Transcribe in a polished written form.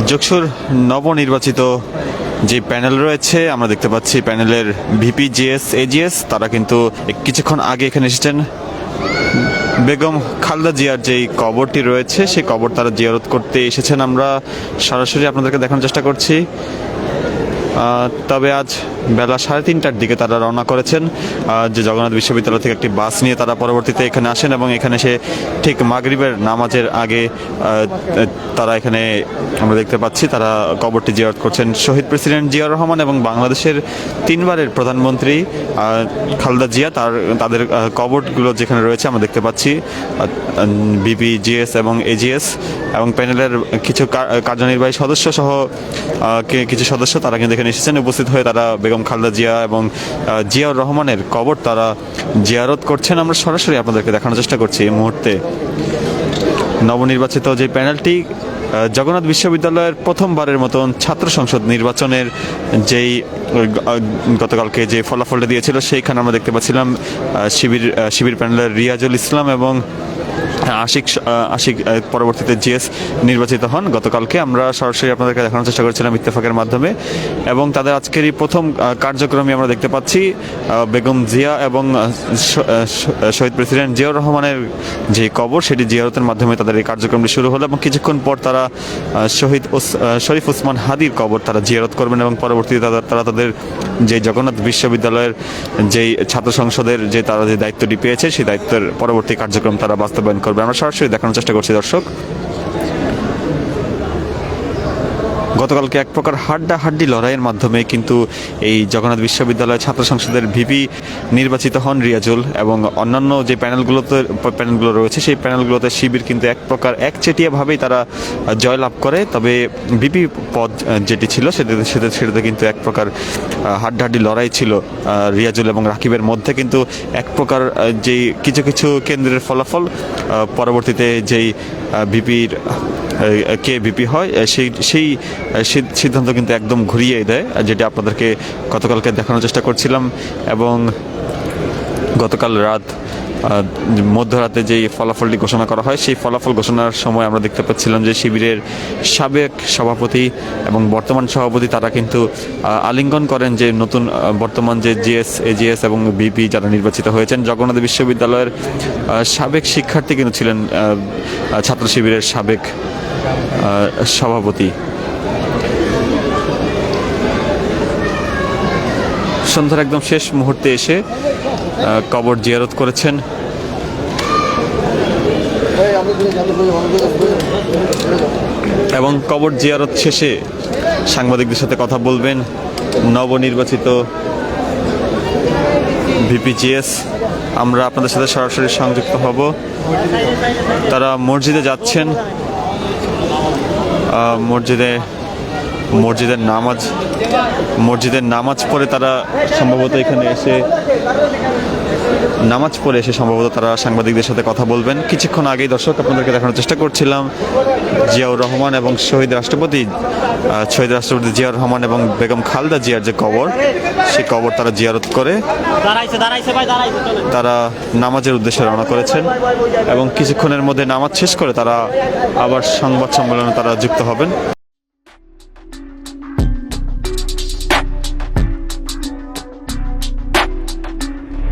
যশোর নবনির্বাচিত যে প্যানেল রয়েছে আমরা দেখতে পাচ্ছি প্যানেলের ভিপি জিএস এজিএস তারা কিন্তু কিছুক্ষণ আগে এখানে এসেছেন। বেগম খালেদা জিয়ার যেই কবরটি রয়েছে সেই কবর তারা জিয়ারত করতে এসেছেন। আমরা সরাসরি আপনাদেরকে দেখানোর চেষ্টা করছি। তবে আজ বেলা 3:30টার দিকে তারা রওনা করেছেন যে জগন্নাথ বিশ্ববিদ্যালয় থেকে একটি বাস নিয়ে তারা পরবর্তীতে এখানে আসেন এবং এখানে সে ঠিক মাগরিবের নামাজের আগে তারা এখানে আমরা দেখতে পাচ্ছি তারা কবরটি জিয়ারত করছেন। শহীদ প্রেসিডেন্ট জিয়াউর রহমান এবং বাংলাদেশের 3বারের প্রধানমন্ত্রী খালেদা জিয়া তাদের কবরগুলো যেখানে রয়েছে আমরা দেখতে পাচ্ছি বিপি জিএস এবং এজিএস এবং প্যানেলের কিছু কার্যনির্বাহী সদস্য সহ কিছু সদস্য তারা কিন্তু এখানে এসেছেন। উপস্থিত হয়ে তারা বেগম খালেদা জিয়া এবং জিয়াউর রহমানের কবর তারা জিয়ারত করছেন। আমরা সরাসরি আপনাদেরকে দেখানোর চেষ্টা করছি এই মুহূর্তে নবনির্বাচিত যে প্যানেলটি জগন্নাথ বিশ্ববিদ্যালয়ের প্রথমবারের মতন ছাত্র সংসদ নির্বাচনের যেই গতকালকে যে ফলাফলটা দিয়েছিল সেইখানে আমরা দেখতে পাচ্ছিলাম শিবির প্যানেলের রিয়াজুল ইসলাম এবং আশিক পরবর্তীতে জিএস নির্বাচিত হন গতকালকে। আমরা সরাসরি আপনাদেরকে দেখানোর চেষ্টা করেছিলাম ইত্তেফাকের মাধ্যমে এবং তাদের আজকেরই প্রথম কার্যক্রমে আমরা দেখতে পাচ্ছি বেগম জিয়া এবং শহীদ প্রেসিডেন্ট জিয়াউর রহমানের যে কবর সেটি জিয়ারতের মাধ্যমে তাদের এই কার্যক্রমটি শুরু হলো এবং কিছুক্ষণ পর তারা শহীদ শরীফ ওসমান হাদির কবর তারা জিয়ারত করবেন এবং পরবর্তীতে তারা তাদের যে জগন্নাথ বিশ্ববিদ্যালয়ের যেই ছাত্র সংসদের যে তারা যে দায়িত্বটি পেয়েছে সেই দায়িত্বের পরবর্তী কার্যক্রম তারা বাস্তবায়ন করবে। আমরা সরাসরি দেখানোর চেষ্টা করছি দর্শক। গতকালকে এক প্রকার হাড্ডাহাড্ডি লড়াইয়ের মাধ্যমে কিন্তু এই জগন্নাথ বিশ্ববিদ্যালয় ছাত্র সংসদের ভিপি নির্বাচিত হন রিয়াজুল এবং অন্যান্য যে প্যানেলগুলো রয়েছে সেই প্যানেলগুলোতে শিবির কিন্তু এক প্রকার একচেটিয়াভাবেই তারা জয়লাভ করে। তবে ভিপি পদ যেটি ছিল সেটাতে কিন্তু এক প্রকার হাড্ডাহাড্ডি লড়াই ছিল রিয়াজুল এবং রাকিবের মধ্যে। কিন্তু এক প্রকার যেই কিছু কেন্দ্রের ফলাফল পরবর্তীতে যেই ভিপির কে ভিপি হয় সেই সিদ্ধান্ত কিন্তু একদম ঘুরিয়ে দেয়, যেটা আপনাদেরকে গতকালকে দেখানোর চেষ্টা করছিলাম। এবং গতকাল মধ্যরাতে যেই ফলাফলটি ঘোষণা করা হয় সেই ফলাফল ঘোষণার সময় আমরা দেখতে পাচ্ছিলাম যে শিবিরের সাবেক সভাপতি এবং বর্তমান সভাপতি তারা কিন্তু আলিঙ্গন করেন যে নতুন বর্তমান যে জিএস এজিএস এবং বিপি যারা নির্বাচিত হয়েছেন। জগন্নাথ বিশ্ববিদ্যালয়ের সাবেক শিক্ষার্থী কিন্তু ছিলেন ছাত্র শিবিরের সাবেক সভাপতি। সন্ধ্যার একদম শেষ মুহূর্তে এসে কবর জিয়ারত করেছেন এবং কবর জিয়ারত শেষে সাংবাদিকদের সাথে কথা বলবেন নবনির্বাচিত ভিপিজিএস। আমরা আপনাদের সাথে সরাসরি সংযুক্ত হব। তারা মসজিদে যাচ্ছেন, মসজিদের নামাজ পড়ে তারা সম্ভবত এখানে এসে সম্ভবত তারা সাংবাদিকদের সাথে কথা বলবেন। কিছুক্ষণ আগেই দর্শক আপনাদেরকে দেখানোর চেষ্টা করছিলাম জিয়াউর রহমান এবং শহীদ রাষ্ট্রপতি জিয়াউর রহমান এবং বেগম খালেদা জিয়ার যে কবর সেই কবর তারা জিয়ারত করে তারা নামাজের উদ্দেশ্যে রওনা করেছেন এবং কিছুক্ষণের মধ্যে নামাজ শেষ করে তারা আবার সংবাদ সম্মেলনে তারা যুক্ত হবেন।